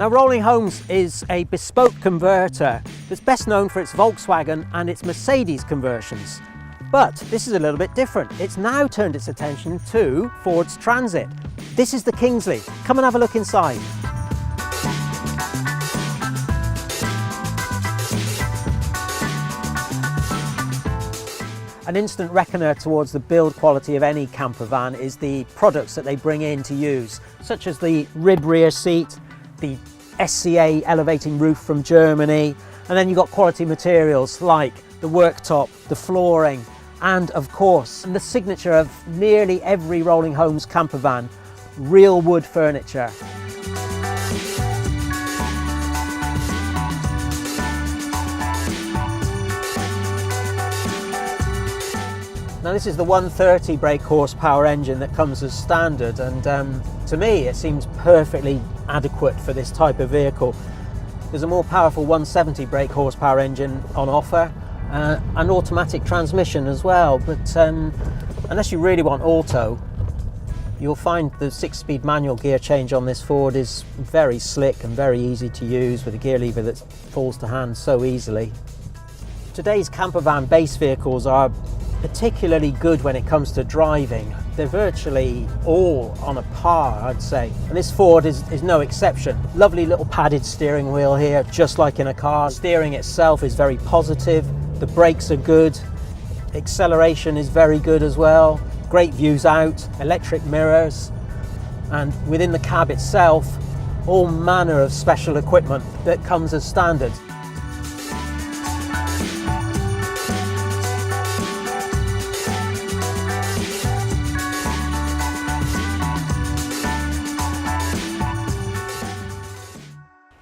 Now, Rolling Homes is a bespoke converter that's best known for its Volkswagen and its Mercedes conversions. But this is a little bit different. It's now turned its attention to Ford's Transit. This is the Kingsley. Come and have a look inside. An instant reckoner towards the build quality of any camper van is the products that they bring in to use, such as the rib rear seat, the SCA elevating roof from Germany, and then you've got quality materials like the worktop, the flooring, and of course, the signature of nearly every Rolling Homes camper van, real wood furniture. Now, this is the 130 brake horsepower engine that comes as standard, and to me it seems perfectly adequate for this type of vehicle. There's a more powerful 170 brake horsepower engine on offer, an automatic transmission as well, but unless you really want auto, you'll find the 6-speed manual gear change on this Ford is very slick and very easy to use, with a gear lever that falls to hand so easily. Today's camper van base vehicles are particularly good when it comes to driving. They're virtually all on a par, I'd say, and this Ford is no exception. Lovely little padded steering wheel here, just like in a car. Steering itself is very positive, the brakes are good, acceleration is very good as well, great views out, electric mirrors, and within the cab itself, all manner of special equipment that comes as standard.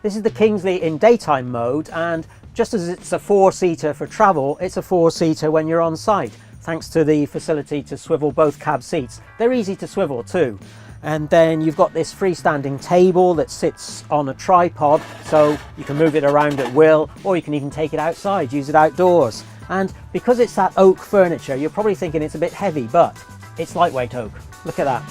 This is the Kingsley in daytime mode, and just as it's a 4-seater for travel, it's a 4-seater when you're on site, thanks to the facility to swivel both cab seats. They're easy to swivel too. And then you've got this freestanding table that sits on a tripod, so you can move it around at will, or you can even take it outside, use it outdoors. And because it's that oak furniture, you're probably thinking it's a bit heavy, but it's lightweight oak. Look at that.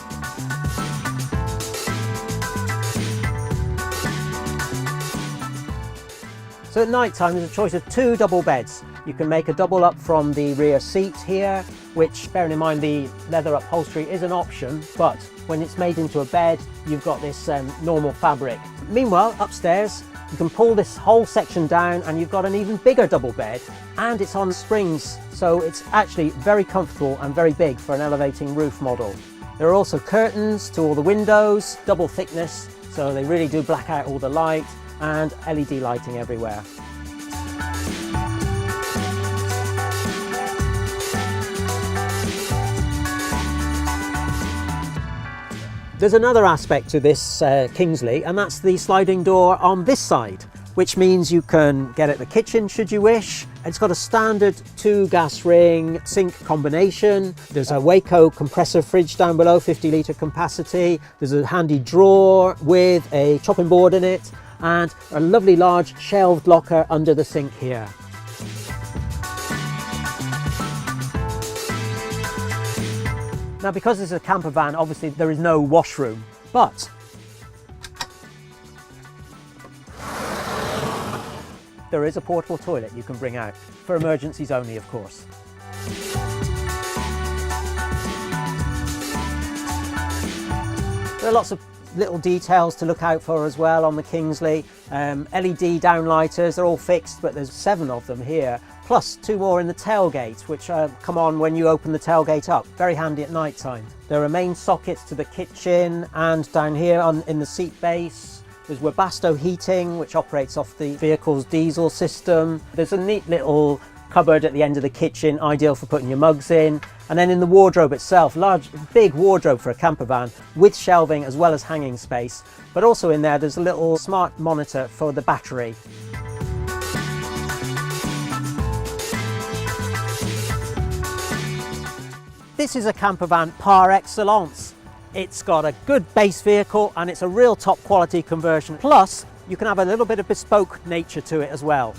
So at night time, there's a choice of 2 double beds. You can make a double up from the rear seat here, which, bearing in mind the leather upholstery is an option, but when it's made into a bed, you've got this normal fabric. Meanwhile, upstairs, you can pull this whole section down and you've got an even bigger double bed, and it's on springs, so it's actually very comfortable and very big for an elevating roof model. There are also curtains to all the windows, double thickness, so they really do black out all the light, and LED lighting everywhere. There's another aspect to this Kingsley, and that's the sliding door on this side, which means you can get at the kitchen should you wish. It's got a standard 2 gas ring sink combination. There's a Waco compressor fridge down below, 50-litre capacity. There's a handy drawer with a chopping board in it, and a lovely large shelved locker under the sink here. Now, because this is a camper van, obviously there is no washroom, but there is a portable toilet you can bring out, for emergencies only, of course. There are lots of little details to look out for as well on the Kingsley. LED downlighters, they're all fixed, but there's 7 of them here, plus 2 more in the tailgate, which come on when you open the tailgate up. Very handy at night time. There are main sockets to the kitchen, and down here in the seat base, there's Webasto heating, which operates off the vehicle's diesel system. There's a neat little cupboard at the end of the kitchen, ideal for putting your mugs in. And then in the wardrobe itself, large, big wardrobe for a camper van with shelving as well as hanging space. But also in there, there's a little smart monitor for the battery. This is a camper van par excellence. It's got a good base vehicle and it's a real top quality conversion. Plus, you can have a little bit of bespoke nature to it as well.